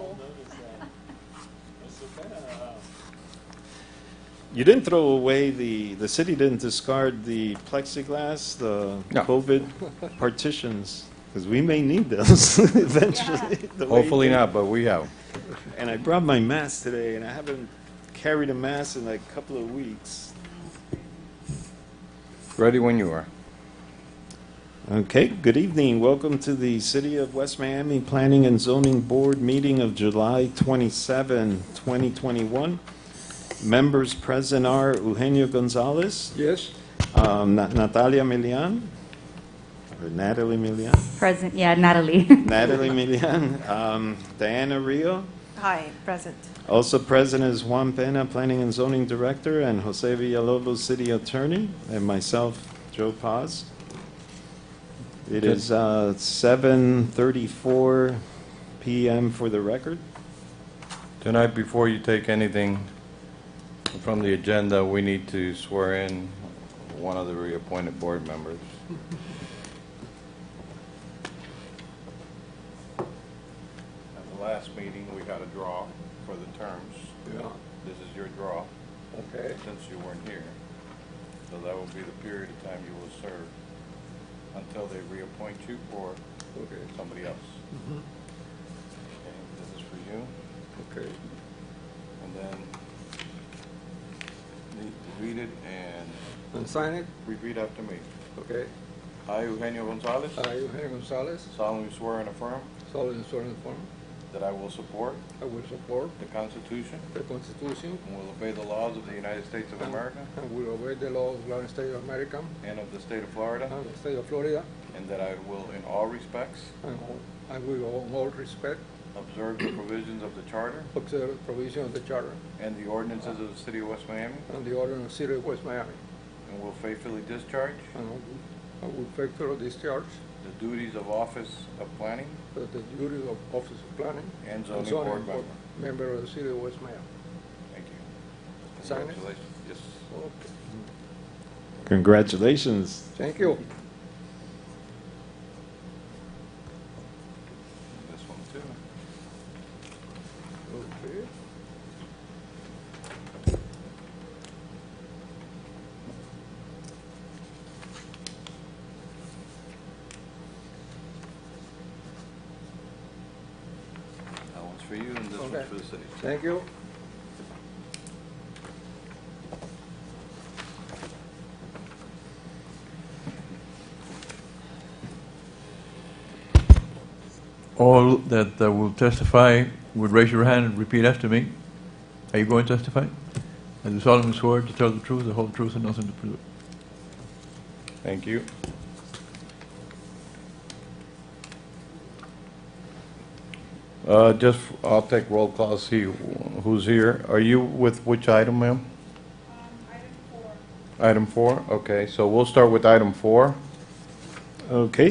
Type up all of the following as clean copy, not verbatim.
full. You didn't throw away the city didn't discard the plexiglass, the No. COVID partitions, because we may need those eventually. the way Hopefully they- not, but we have. And I brought my mask today, and I haven't carried a mask in like a couple of weeks. Ready when you are. Okay, good evening. Welcome to the City of West Miami Planning and Zoning Board meeting of July 27, 2021. Members present are Eugenio Gonzalez, Yes. Natalia Milian, or Natalie Milian, Present, yeah, Natalie. Natalie Milian, Diana Rio. Hi, present. Also present is Juan Pena, Planning and Zoning Director, and Jose Villalobos, City Attorney, and myself, Joe Paz. It is 7:34 p.m. for the record. Tonight, before you take anything from the agenda, we need to swear in one of the reappointed board members. At the last meeting, we had a draw for the terms. Yeah. This is your draw, Okay. since you weren't here. So that will be the period of time you will serve until they reappoint you or Okay. somebody else. Mhm. Okay, this is for you. Okay. And then need to read it and And sign it. repeat after me. Okay. I, Eugenio Gonzalez, I, Eugenio Gonzalez, solemnly swear and affirm solemnly swear and affirm that I will support I will support the Constitution the Constitution and will obey the laws of the United States of America and will obey the laws of the United States of America and of the state of Florida, and the state of Florida, and that I will in all respects and I will, in all respect, observe the provisions of the Charter observe the provision of the Charter and the ordinances of the City of West Miami, and the order of the City of West Miami, and will faithfully discharge and I will faithfully discharge the duties of Office of Planning the duties of Office of Planning and and Zoning Board member. member of the City of West Miami. Thank you. Sign it? Congratulations. Yes. Okay. Congratulations. Thank you. This one too. Okay. That one's for you and this Okay. one's for the city. Thank you. All that will testify would raise your hand and repeat after me. Are you going to testify? I do solemnly swear to tell the truth, the whole truth, and nothing but the truth. Thank you. I'll take roll call, see who's here. Are you with which item, ma'am? Item 4, okay, so we'll start with item 4. Okay,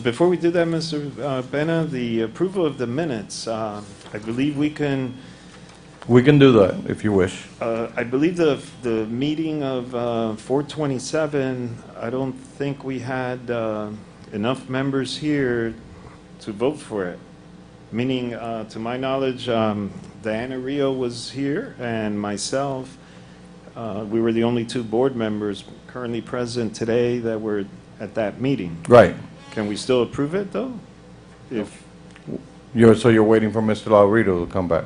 before we do that, Mr. Pena, the approval of the minutes, I believe we can. We can do that if you wish. I believe the meeting of 4/27, I don't think we had enough members here to vote for it. Meaning, to my knowledge, Diana Rio was here, and myself, we were the only two board members currently present today that were at that meeting. Right. Can we still approve it, though? If So you're waiting for Mr. Laurito to come back?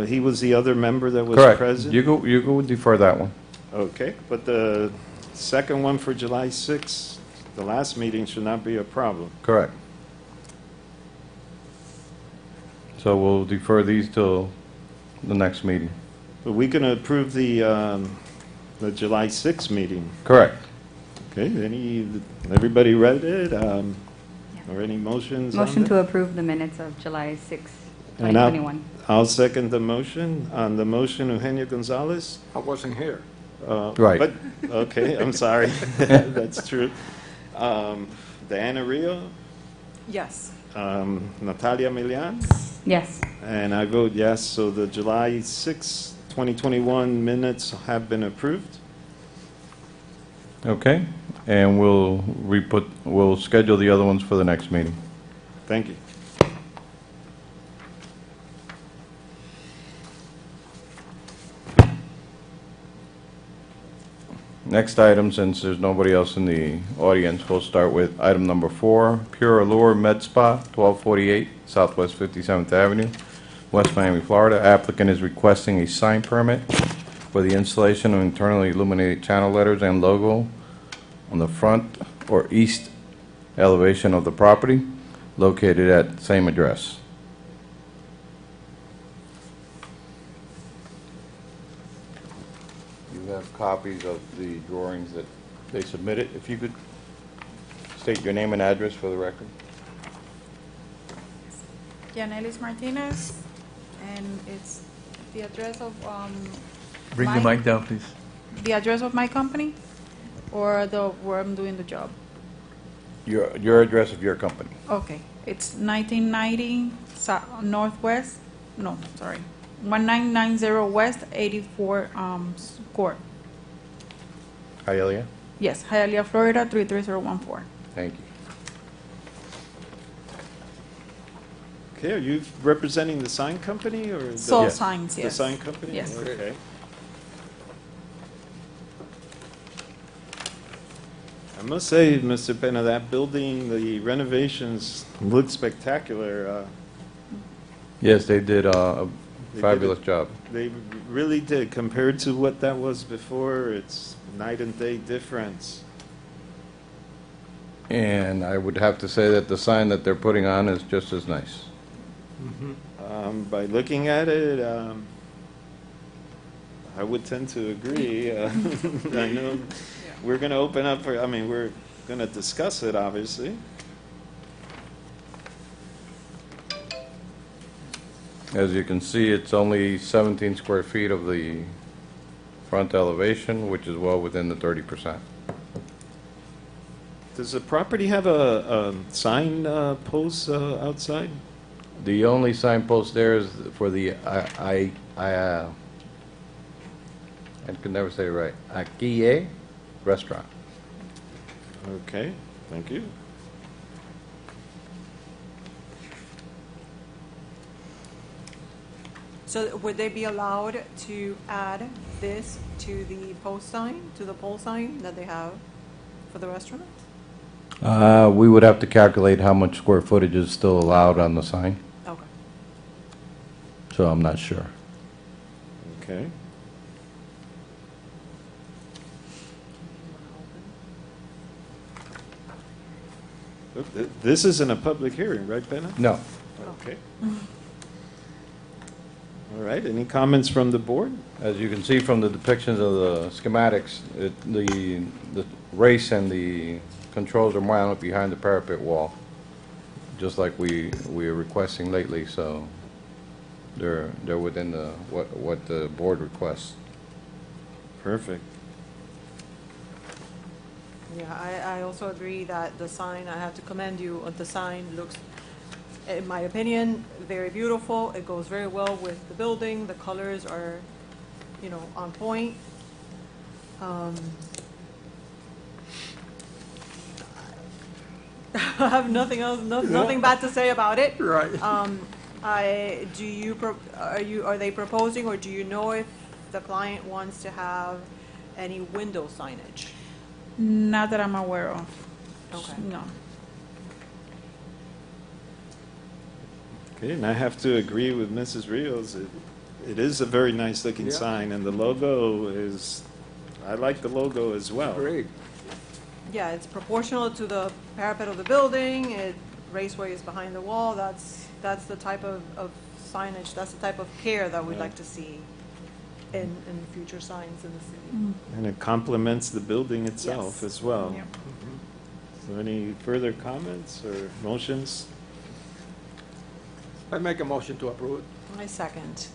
he was the other member that was Correct. present? You go defer that one. Okay, but the second one for July 6th, the last meeting, should not be a problem. Correct. So we'll defer these till the next meeting. But we can approve the July 6th meeting. Correct. Okay, everybody read it? Or any motions on Motion it? to approve the minutes of July 6, And I'll- 2021. I'll second the motion. On the motion, Eugenio Gonzalez? I wasn't here. Right. But, okay, I'm sorry. That's true. Diana Rio, Yes. Natalia Milian, Yes. and I vote yes. So the July 6, 2021 minutes have been approved. Okay, and we'll schedule the other ones for the next meeting. Thank you. Next item, since there's nobody else in the audience, we'll start with item number 4, Pure Allure Med Spa, 1248 Southwest 57th Avenue, West Miami, Florida. Applicant is requesting a sign permit for the installation of internally illuminated channel letters and logo on the front or east elevation of the property, located at same address. You have copies of the drawings that they submitted. If you could state your name and address for the record. Yanelis Martinez, and it's the address of, Bring the mic down, please. the address of my company, or where I'm doing the job? Your address of your company. Okay, it's 1990 Northwest, no, sorry, 1990 West 84 Court. Hialeah? Yes, Hialeah, Florida 33014. Thank you. Okay, are you representing the sign company or? Soul Yes. Signs, The yes. sign company? Yes. Okay. I must say, Mr. Pena, that building, the renovations look spectacular. Yes, they did a They fabulous did job. They really did. Compared to what that was before, it's night and day difference. And I would have to say that the sign that they're putting on is just as nice. By looking at it, I would tend to agree. I know we're going to open up for, I mean, we're going to discuss it, obviously. As you can see, it's only 17 square feet of the front elevation, which is well within the 30%. Does the property have a sign post outside? The only signpost there is for the, I can never say it right, Akie Restaurant. Okay, thank you. So would they be allowed to add this to the post sign, to the pole sign that they have for the restaurant? We would have to calculate how much square footage is still allowed on the sign, Okay. so I'm not sure. Okay. Look, this isn't a public hearing, right, Pena? No. Okay. All right, any comments from the board? As you can see from the depictions of the schematics, the race and the controls are mounted behind the parapet wall, just like we are requesting lately, so they're within the what the board requests. Perfect. Yeah, I also agree that the sign, I have to commend you, the sign looks, in my opinion, very beautiful. It goes very well with the building. The colors are, you know, on point. I have nothing else, nothing bad to say about it. Right. Are they proposing, or do you know if the client wants to have any window signage? Not that I'm aware of. Okay. No. Okay, and I have to agree with Mrs. Rios. It is a very nice looking Yeah. sign, and the logo is, I like the logo as well. Great. Yeah, it's proportional to the parapet of the building. Raceway is behind the wall. That's the type of signage, that's the type of care that we'd like to see in future signs in the city. And it complements the building itself Yes. as well. Yeah. So any further comments or motions? I make a motion to approve it. I second.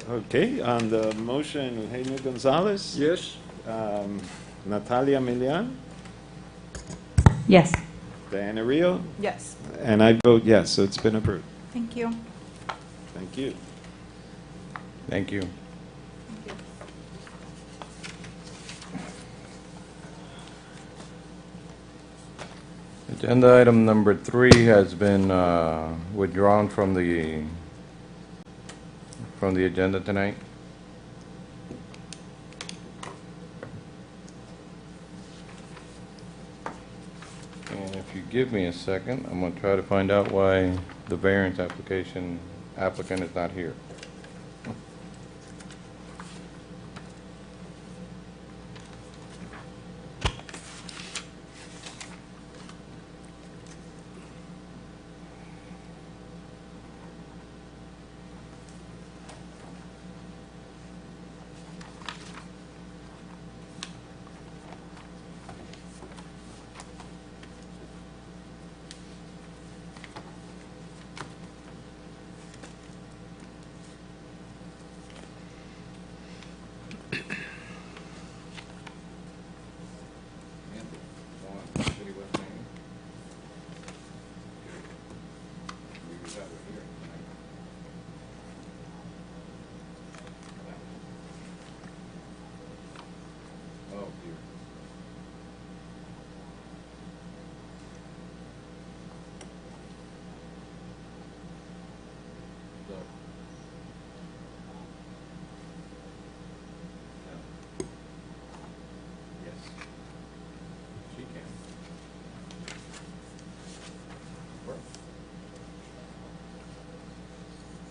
Okay, on the motion, Eugenio Gonzalez? Yes? Natalia Milian? Yes. Diana Rio? Yes. And I vote yes, so it's been approved. Thank you. Thank you. Thank you. Agenda item number 3 has been withdrawn from the agenda tonight. give me a second, I'm gonna try to find out why the variance applicant is not here.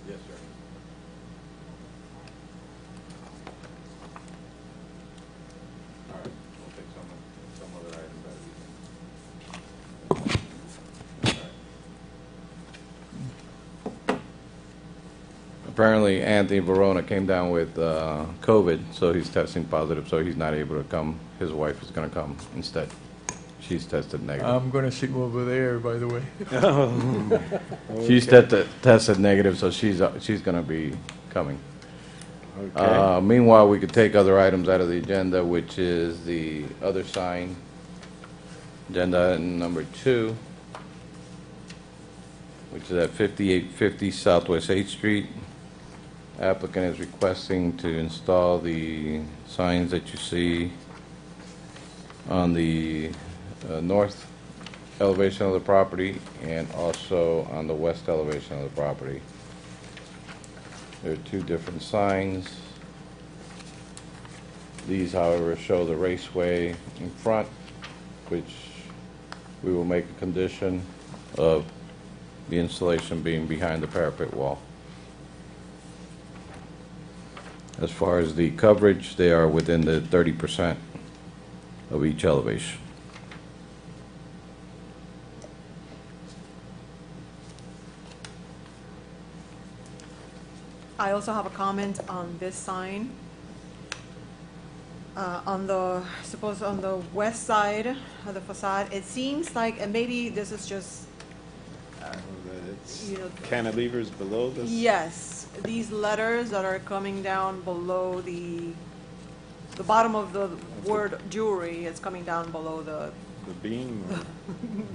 Yes, sir. All right, we'll take some other items out of these. All right. Apparently Anthony Verona came down with COVID, so he's testing positive, so he's not able to come. His wife is going to come instead. She's tested negative. I'm going to sit over there, by the way. She's tested negative, so she's going to be coming. Okay. Meanwhile, we could take other items out of the agenda, which is the other sign. Agenda item number 2, which is at 5850 Southwest 8th Street. Applicant is requesting to install the signs that you see on the north elevation of the property and also on the west elevation of the property. There are 2 different signs. These, however, show the raceway in front, which we will make a condition of the installation being behind the parapet wall. As far as the coverage, they are within the 30% of each elevation. I also have a comment on this sign. On the west side of the facade, it seems like, and maybe this is just, It's you know, cantilevers below this? yes, these letters that are coming down below the bottom of the word jewelry, it's coming down below the beam?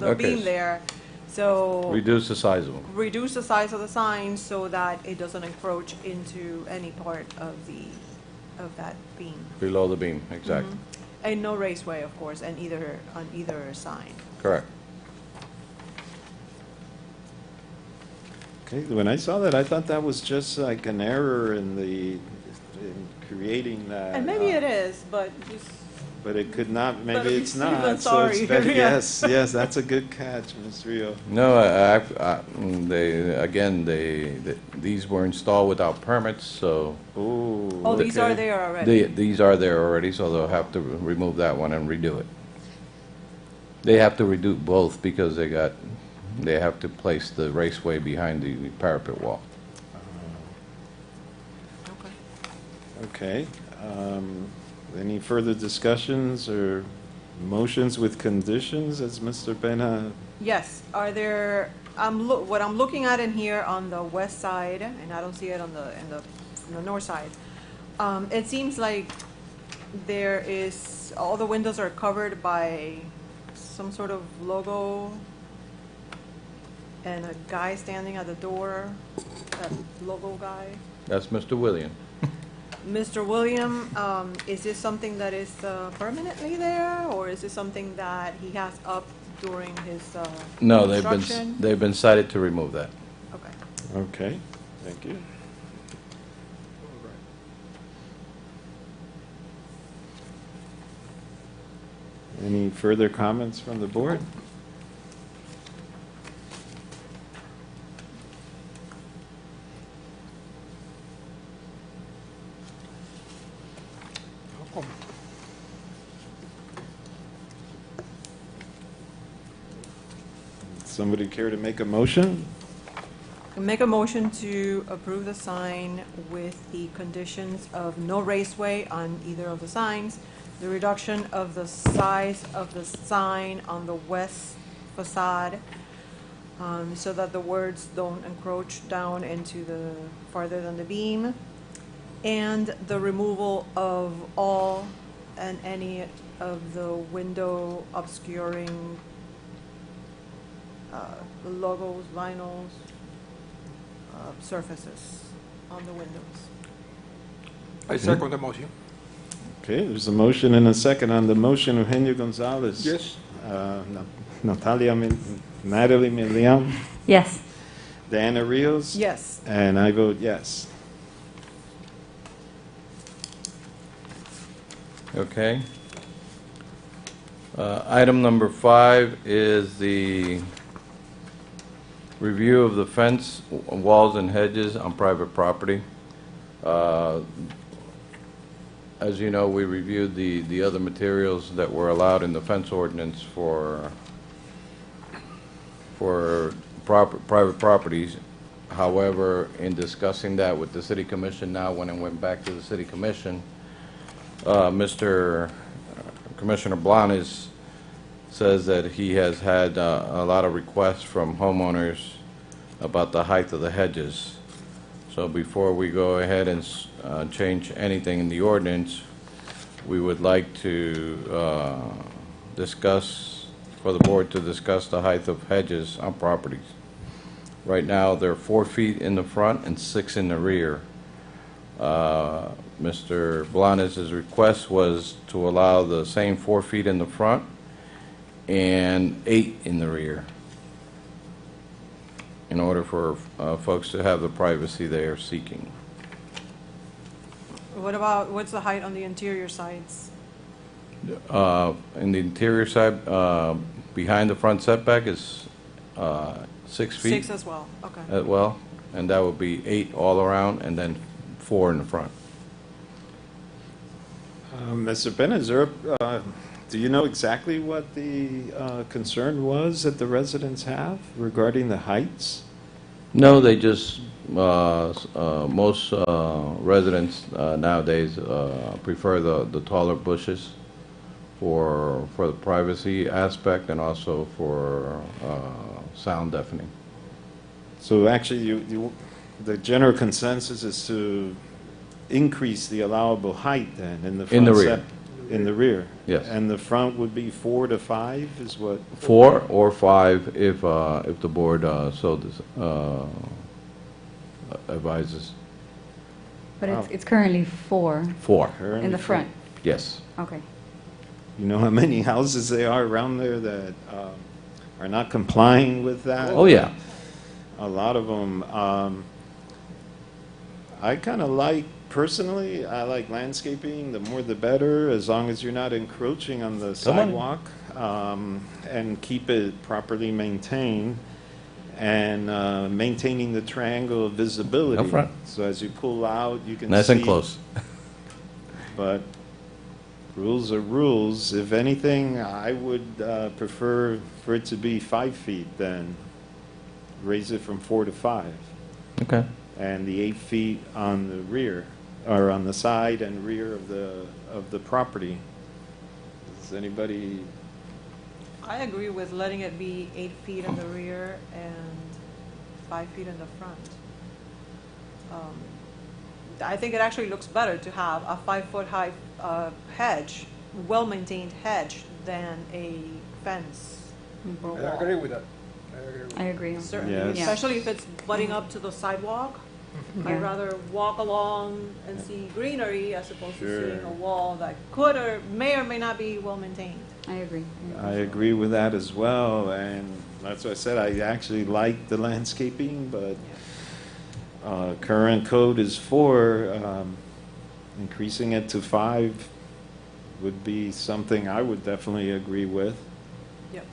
or- Okay. beam there. So Reduce the size of them. reduce the size of the sign so that it doesn't encroach into any part of that beam. Below the beam, exactly. Mm-hmm. And no raceway, of course, on either sign. Correct. Okay, when I saw that, I thought that was just like an error in creating that. And maybe it is, but just, But it could not, But maybe it's I'm not. So sorry. it's better, Yeah. yes, that's a good catch, Ms. Rio. No, these were installed without permits, so Ooh. oh, these are okay. there already. these are there already, so they'll have to remove that one and redo it. They have to redo both because they have to place the raceway behind the parapet wall. Okay. Okay. Any further discussions or motions with conditions, as Mr. Penna? Yes, are there, what I'm looking at in here on the west side, and I don't see it on the north side, it seems like all the windows are covered by some sort of logo and a guy standing at the door, that logo guy. That's Mr. William. Mr. William, is this something that is permanently there, or is this something that he has up during his No, construction? they've been cited to remove that. Okay. Okay, thank you. Any further comments from the board? Somebody care to make a motion? Make a motion to approve the sign with the conditions of no raceway on either of the signs, the reduction of the size of the sign on the west facade, so that the words don't encroach down into the, farther than the beam, and the removal of all and any of the window obscuring logos, vinyls, surfaces on the windows. I second the motion. Okay, there's a motion and a second. On the motion, Eugenio Gonzalez. Yes. Natalie Milian, Yes. Diana Rios. Yes. And I vote yes. Okay. Item number 5 is the review of the fence, walls, and hedges on private property. As you know, we reviewed the other materials that were allowed in the fence ordinance for private properties. However, in discussing that with the city commission now, when it went back to the city commission, Mr. Commissioner Blanes says that he has had a lot of requests from homeowners about the height of the hedges. So before we go ahead and change anything in the ordinance, we would like to discuss, for the board to discuss the height of hedges on properties. Right now, they're 4 feet in the front and 6 in the rear. Mr. Blanes' request was to allow the same 4 feet in the front and 8 in the rear, in order for folks to have the privacy they are seeking. What about, what's the height on the interior sides? In the interior side, behind the front setback is 6 feet. 6 as well, okay. As well, and that would be 8 all around, and then 4 in the front. Mr. Benazir, do you know exactly what the concern was that the residents have regarding the heights? No, they just, most residents nowadays prefer the taller bushes for the privacy aspect and also for sound deafening. So actually, the general consensus is to increase the allowable height then in the front. In the rear. In the rear? Yes. And the front would be 4 to 5 is what? 4 or 5 if the board so advises. But Wow. it's currently 4 4, in the front. yes. Okay. You know how many houses there are around there that are not complying with that? Oh, yeah. A lot of them. I kind of like, personally, I like landscaping. The more the better, as long as you're not encroaching on the Come on. sidewalk, and keep it properly maintained, and maintaining the triangle of visibility. Up front. So as you pull out, you can Nice see. and close. But rules are rules. If anything, I would prefer for it to be 5 feet then. Raise it from 4 to 5. Okay. And the 8 feet on the rear, or on the side and rear of the property. Does anybody, I agree with letting it be 8 feet in the rear and 5 feet in the front. I think it actually looks better to have a 5-foot high hedge, well-maintained hedge, than a fence or I wall. agree with that. I agree with that. I agree. Certainly, Yes. especially if it's butting up to the sidewalk. Yeah. I'd rather walk along and see greenery as opposed to Sure. seeing a wall that could or may not be well-maintained. I agree. I agree with that as well, and that's what I said, I actually like the landscaping, but current code is 4, increasing it to 5 would be something I would definitely agree with. Yep.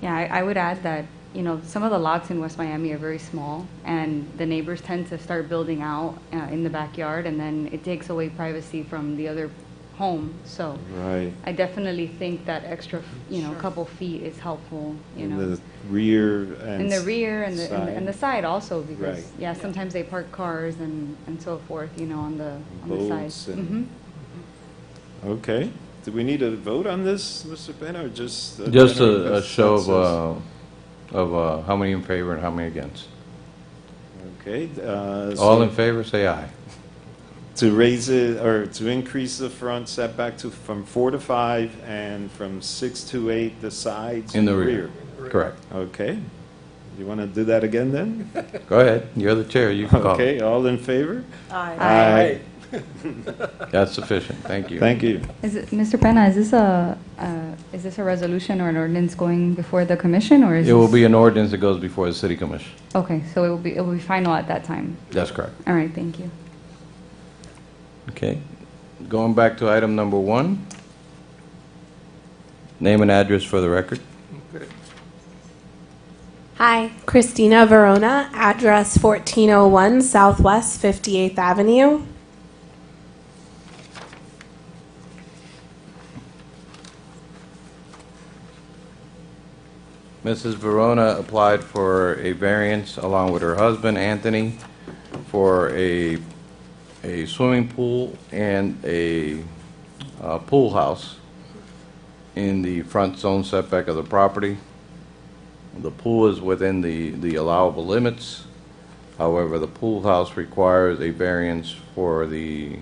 Yeah, I would add that, you know, some of the lots in West Miami are very small, and the neighbors tend to start building out in the backyard, and then it takes away privacy from the other home, so Right. I definitely think that extra, Sure. couple feet is helpful, In the rear and. In the rear and the side also, because, Right. yeah, sometimes they park cars and so forth, on the side. Boats and- Mhm. Okay. Do we need a vote on this, Mr. Penna, or just? Just general a show consensus? of how many in favor and how many against. Okay. All so in favor, say aye. To raise it, or to increase the front setback from 4 to 5, and from 6 to 8, the sides In and the rear. Correct. Okay. You want to do that again, then? Go ahead, you're the chair, you can call. Okay, all in favor? Aye. Aye. That's sufficient, thank you. Thank you. Mr. Penna, is this a resolution or an ordinance going before the commission, or is It will this- be an ordinance that goes before the city commission. Okay, so it will be final at that time. That's correct. All right, thank you. Okay. Going back to item number 1. Name and address for the record. Okay. Hi, Christina Verona, address 1401 Southwest 58th Avenue. Mrs. Verona applied for a variance along with her husband, Anthony, for a swimming pool and a pool house in the front zone setback of the property. The pool is within the allowable limits. However, the pool house requires a variance for the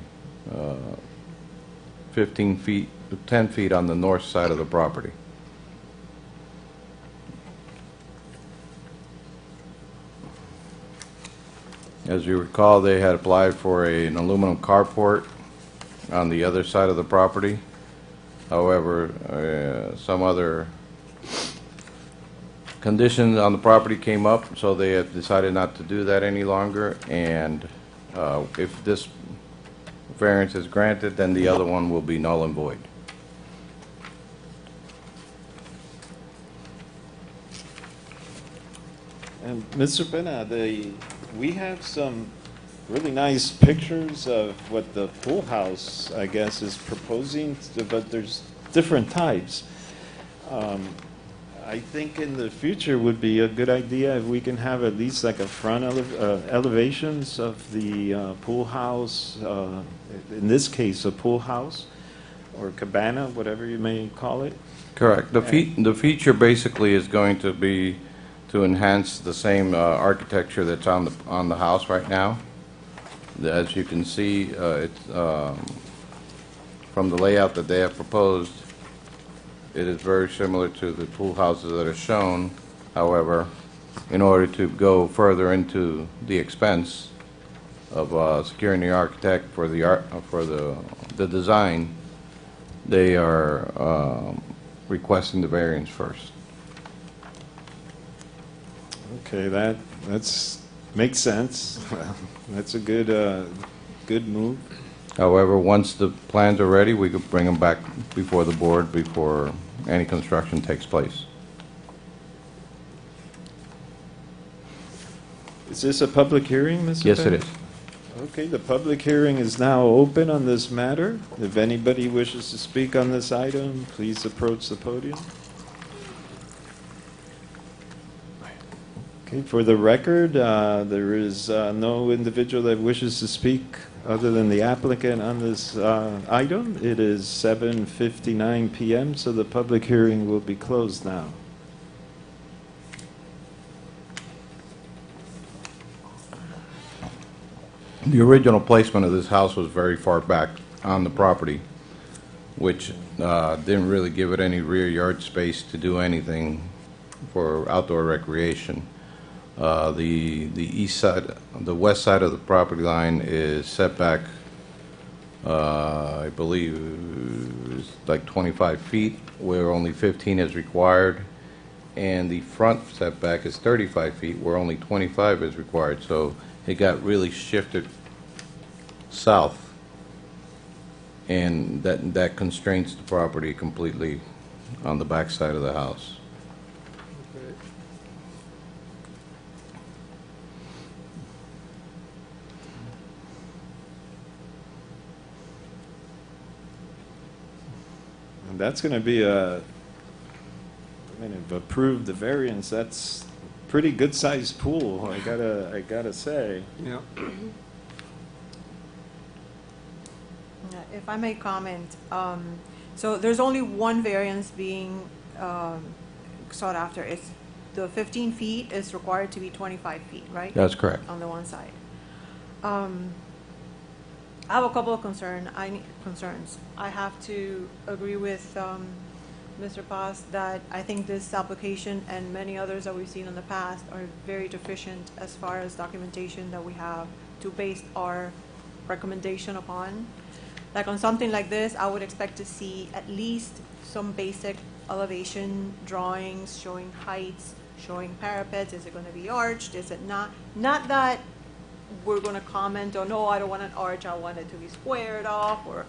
15 feet, 10 feet on the north side of the property. As you recall, they had applied for an aluminum carport on the other side of the property. However, some other conditions on the property came up, so they have decided not to do that any longer. And if this variance is granted, then the other one will be null and void. And Mr. Penna, we have some really nice pictures of what the pool house, I guess, is proposing, but there's different types. I think in the future would be a good idea if we can have at least like a front elevations of the pool house, in this case, a pool house, or cabana, whatever you may call it. Correct. The feature basically is going to be to enhance the same architecture that's on the house right now. As you can see, it's from the layout that they have proposed, it is very similar to the pool houses that are shown. However, in order to go further into the expense of securing the architect for the design, they are requesting the variance first. Okay, that's makes sense. That's a good move. However, once the plans are ready, we could bring them back before the board before any construction takes place. Is this a public hearing, Mr. Yes, it Penn? is. Okay, the public hearing is now open on this matter. If anybody wishes to speak on this item, please approach the podium. Okay, for the record, there is no individual that wishes to speak other than the applicant on this item. It is 7:59 p.m., so the public hearing will be closed now. The original placement of this house was very far back on the property, which didn't really give it any rear yard space to do anything for outdoor recreation. The east side, the west side of the property line is set back, I believe, is like 25 feet, where only 15 is required, and the front setback is 35 feet, where only 25 is required. So it got really shifted south, and that constrains the property completely on the back side of the house. Okay. that's going to be a, I mean, if approved the variance, that's pretty good sized pool, I gotta say. Yeah. If I may comment, so there's only one variance being sought after. It's the 15 feet is required to be 25 feet, right? That's correct. On the one side. I have a couple of concerns. I have to agree with Mr. Paz that I think this application and many others that we've seen in the past are very deficient as far as documentation that we have to base our recommendation upon. Like on something like this, I would expect to see at least some basic elevation drawings showing heights, showing parapets. Is it going to be arched? Is it not? Not that we're going to comment on, no, I don't want an arch, I want it to be squared off, or,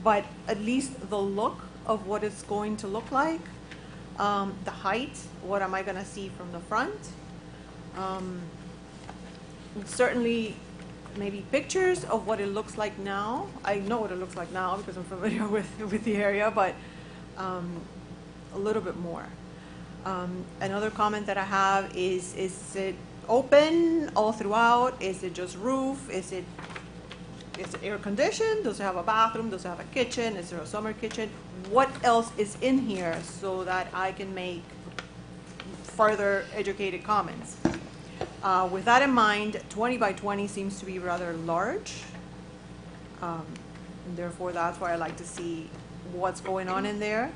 but at least the look of what it's going to look like, the height, what am I going to see from the front? Certainly, maybe pictures of what it looks like now. I know what it looks like now because I'm familiar with the area, but a little bit more. Another comment that I have is it open all throughout? Is it just roof? Is it air conditioned? Does it have a bathroom? Does it have a kitchen? Is there a summer kitchen? What else is in here so that I can make further educated comments? With that in mind, 20 by 20 seems to be rather large. And therefore, that's why I like to see what's going on in there.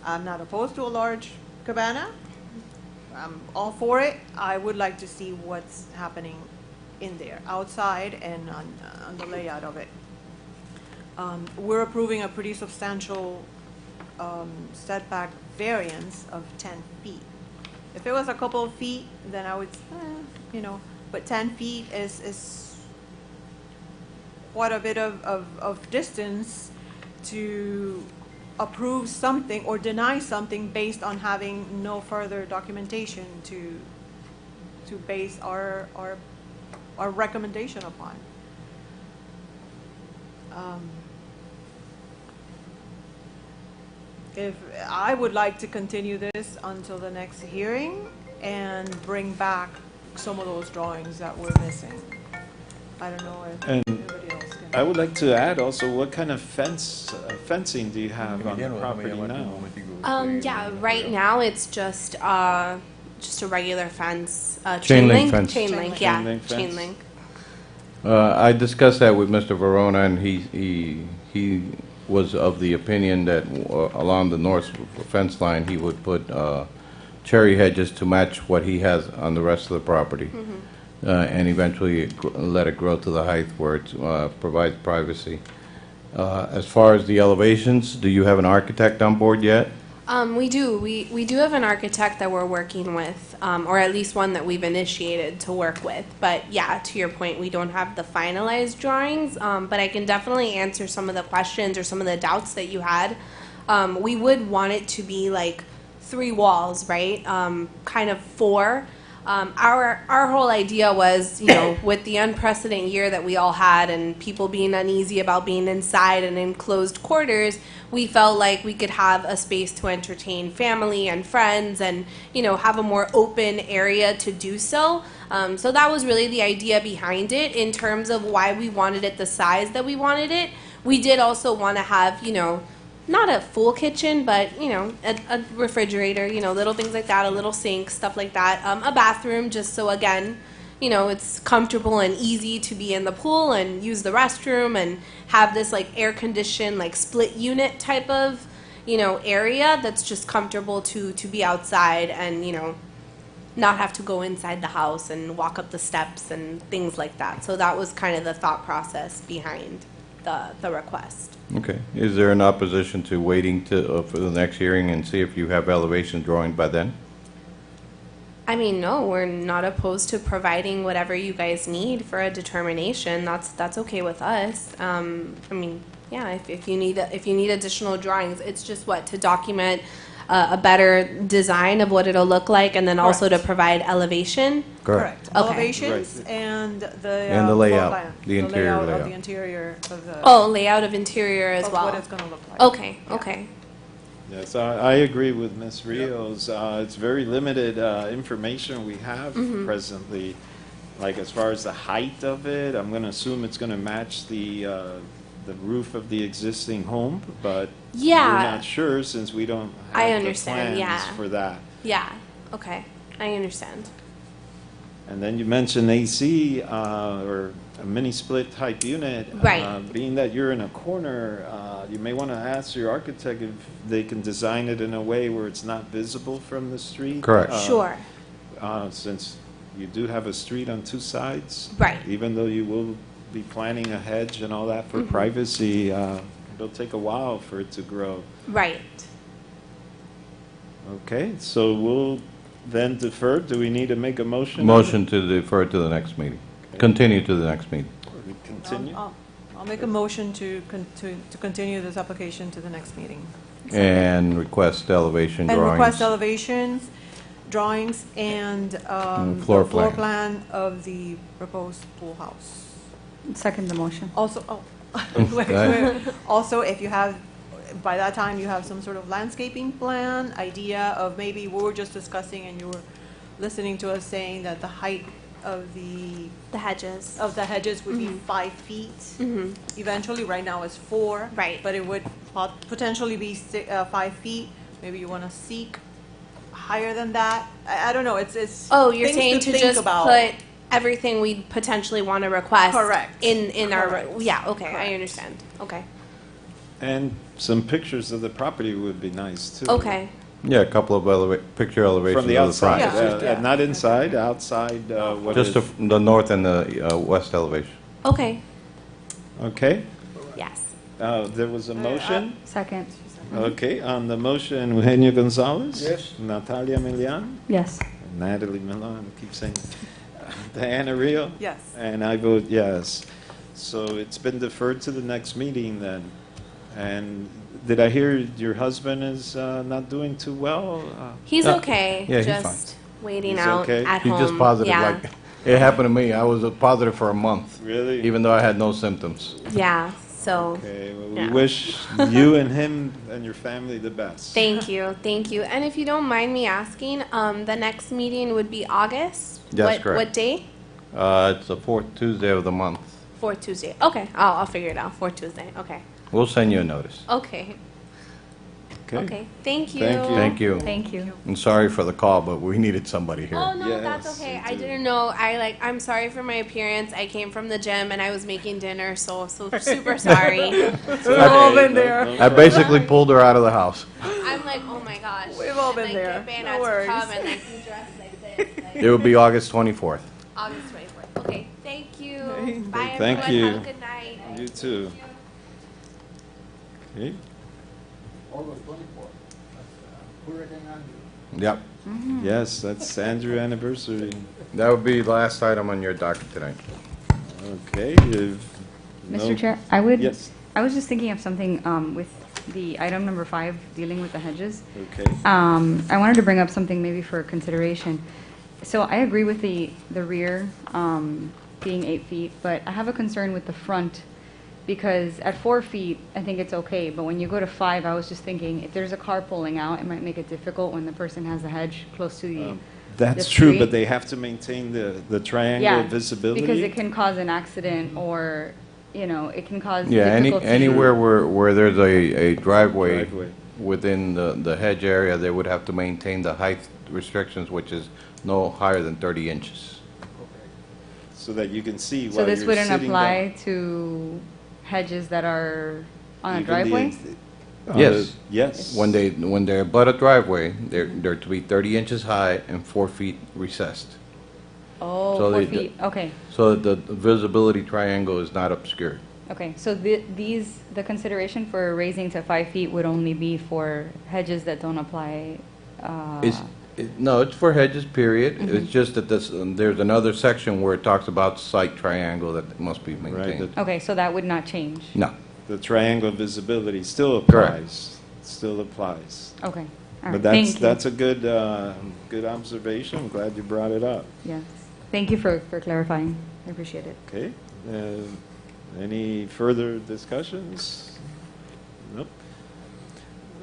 I'm not opposed to a large cabana. I'm all for it. I would like to see what's happening in there, outside and on the layout of it. We're approving a pretty substantial setback variance of 10 feet. If it was a couple of feet, then I would, but 10 feet is quite a bit of distance to approve something or deny something based on having no further documentation to base our recommendation upon. If I would like to continue this until the next hearing and bring back some of those drawings that we're missing. I don't know if And anybody else can. I would like to add also, what kind of fencing do you have on the property now? Yeah, right now it's just a regular fence. Chain link fence. Chain link, yeah. Chain link Chain fence. link. I discussed that with Mr. Verona, and he was of the opinion that along the north fence line, he would put cherry hedges to match what he has on the rest of the property, and eventually let it grow to the height where it provides privacy. As far as the elevations, do you have an architect on board yet? We do. We do have an architect that we're working with, or at least one that we've initiated to work with. But yeah, to your point, we don't have the finalized drawings, but I can definitely answer some of the questions or some of the doubts that you had. We would want it to be like 3 walls, right? Kind of 4. Our whole idea was, with the unprecedented year that we all had and people being uneasy about being inside and in closed quarters, we felt like we could have a space to entertain family and friends and, have a more open area to do so. So that was really the idea behind it in terms of why we wanted it the size that we wanted it. We did also want to have, not a full kitchen, but, a refrigerator, little things like that, a little sink, stuff like that. A bathroom, just so, again, it's comfortable and easy to be in the pool and use the restroom and have this, air-conditioned, split unit type of, area that's just comfortable to be outside and, not have to go inside the house and walk up the steps and things like that. So that was kind of the thought process behind the request. Okay. Is there an opposition to waiting for the next hearing and see if you have elevation drawing by then? I mean, no, we're not opposed to providing whatever you guys need for a determination. That's okay with us. Yeah, if you need additional drawings, it's just to document a better design of what it'll look like, and then also to Correct. provide elevation. Correct. Okay. Elevations and the And the floor layout, plan. the interior Of layout. the interior of the. Oh, layout of interior as of well. what it's gonna look like. Okay, Yeah. okay. Yes, I agree with Ms. Rios. It's very limited information we have Mm-hmm. presently. Like as far as the height of it, I'm going to assume it's going to match the roof of the existing home, but Yeah. we're not sure since we don't have I the understand, plans yeah. for that. Yeah, okay. I understand. And then you mentioned AC or a mini split type unit. Right. Being that you're in a corner, you may want to ask your architect if they can design it in a way where it's not visible from the street. Correct. Sure. Since you do have a street on two sides. Right. Even though you will be planning a hedge and all that for privacy, it'll take a while for it to grow. Right. Okay, so we'll then defer. Do we need to make a motion? Motion to defer to the next meeting. Continue to the next meeting. Or we continue? I'll make a motion to continue this application to the next meeting. And request elevation And drawings. request elevations, drawings, and And floor the floor plan. plan of the proposed pool house. Second the motion. Also, wait, Go ahead. wait. Also, if you have, by that time, you have some sort of landscaping plan, idea of maybe we were just discussing and you were listening to us saying that the height of the The hedges. hedges would be 5 feet. Mm-hmm. Eventually, right now it's 4. Right. But it would potentially be 5 feet. Maybe you want to seek higher than that. I don't know, it's Oh, you're things saying to think just about. put everything we potentially want to request Correct. in our, Correct. yeah, okay, I Correct. understand. Okay. And some pictures of the property would be nice, too. Okay. Yeah, a couple of picture elevations From the of the front. outside, Yeah. not inside, outside, what Just is, the north and the west elevation. Okay. okay? Yes. There was a motion? Second. Okay, on the motion, Eugenio Gonzalez? Yes. Natalia Milian? Yes. Natalie Milan, I keep saying, Diana Rio? Yes. And I vote yes. So it's been deferred to the next meeting then. And did I hear your husband is not doing too well? He's Yeah. okay. Yeah, he's just waiting He's out okay? at He's home. just positive, Yeah. like, it happened to me. I was positive for a month, Really? even though I had no symptoms. Yeah. So Okay, well, we Yeah. wish you and him and your family the best. thank you, thank you. And if you don't mind me asking, the next meeting would be August. That's what, correct. What day? It's the fourth Tuesday of the month. Fourth Tuesday. Okay. I'll figure it out. Fourth Tuesday. Okay. We'll send you a notice. Okay. Okay. Thank you. Thank you. Thank you. Thank you. I'm sorry for the call, but we needed somebody here. Oh no, that's Yes, okay. you I do. didn't know. I'm sorry for my appearance. I came from the gym and I was making dinner, so super sorry. We've all been there. I basically pulled her out of the house. I'm like, oh my gosh. We've all been like, there. Like, No no worries. to come and like be dressed like this. Like, It will be August 24th. August 24th. Okay. Thank you. Thank Bye Thank everyone. you. Have a good night. You too. Okay. August 24th. Hurricane Andrew. Yep. Yes, that's Andrew anniversary. That would be the last item on your docket tonight. Okay. If no- Mr. Chair, I would. Yes. I was just thinking of something with the item number 5, dealing with the hedges. Okay. I wanted to bring up something maybe for consideration. So I agree with the rear being 8 feet, but I have a concern with the front because at 4 feet, I think it's okay. But when you go to 5, I was just thinking if there's a car pulling out, it might make it difficult when the person has the hedge close to the. That's the true, street. but they have to maintain the triangle Yeah, visibility. because it can cause an accident or, it can cause Yeah, difficulty. anywhere where there's a driveway Driveway. within the hedge area, they would have to maintain the height restrictions, which is no higher than 30 inches. So that you can see So while this you're wouldn't sitting apply down. to hedges that are on a Even driveway? Yes. Yes. When they abut a driveway, they're to be 30 inches high and 4 feet recessed, Oh, So 4 they- feet, okay, so that the visibility triangle is not obscured. okay. So the consideration for raising to 5 feet would only be for hedges that don't apply, No, it's for hedges, period. Mm-hmm. It's just that there's another section where it talks about site triangle that must be maintained. okay, so that would not change? No. The triangle visibility still Correct. applies. Still applies. Okay, All But right, thank you. that's a good observation. I'm glad you brought it up. Yes. Thank you for clarifying. I appreciate it. Okay. Any further discussions? Nope.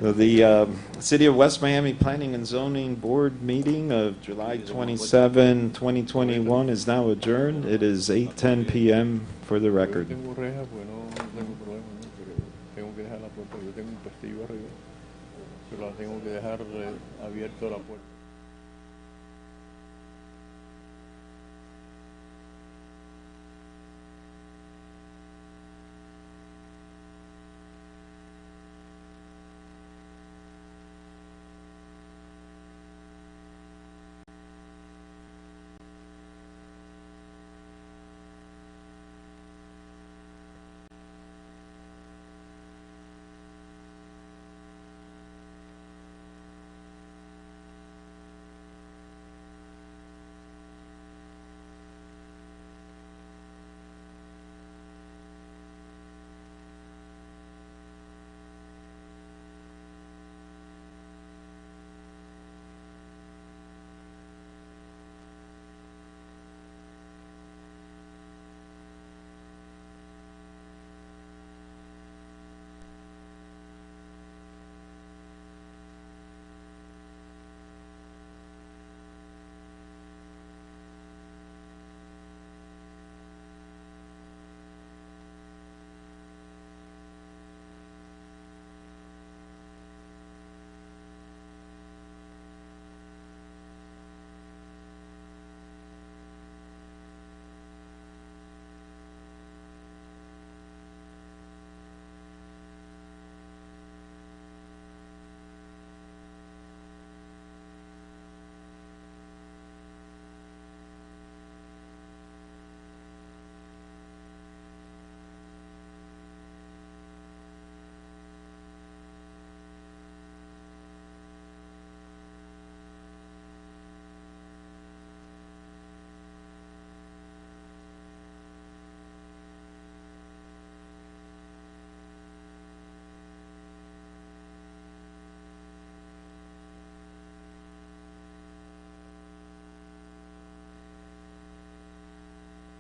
So the City of West Miami Planning and Zoning Board meeting of July 27, 2021 is now adjourned. It is 8:10 p.m. for the record. Tengo rejas, pues no tengo problema, ¿no? Pero tengo que dejar la puerta, yo tengo un pestillo arriba, pero la tengo que dejar abierta la puerta.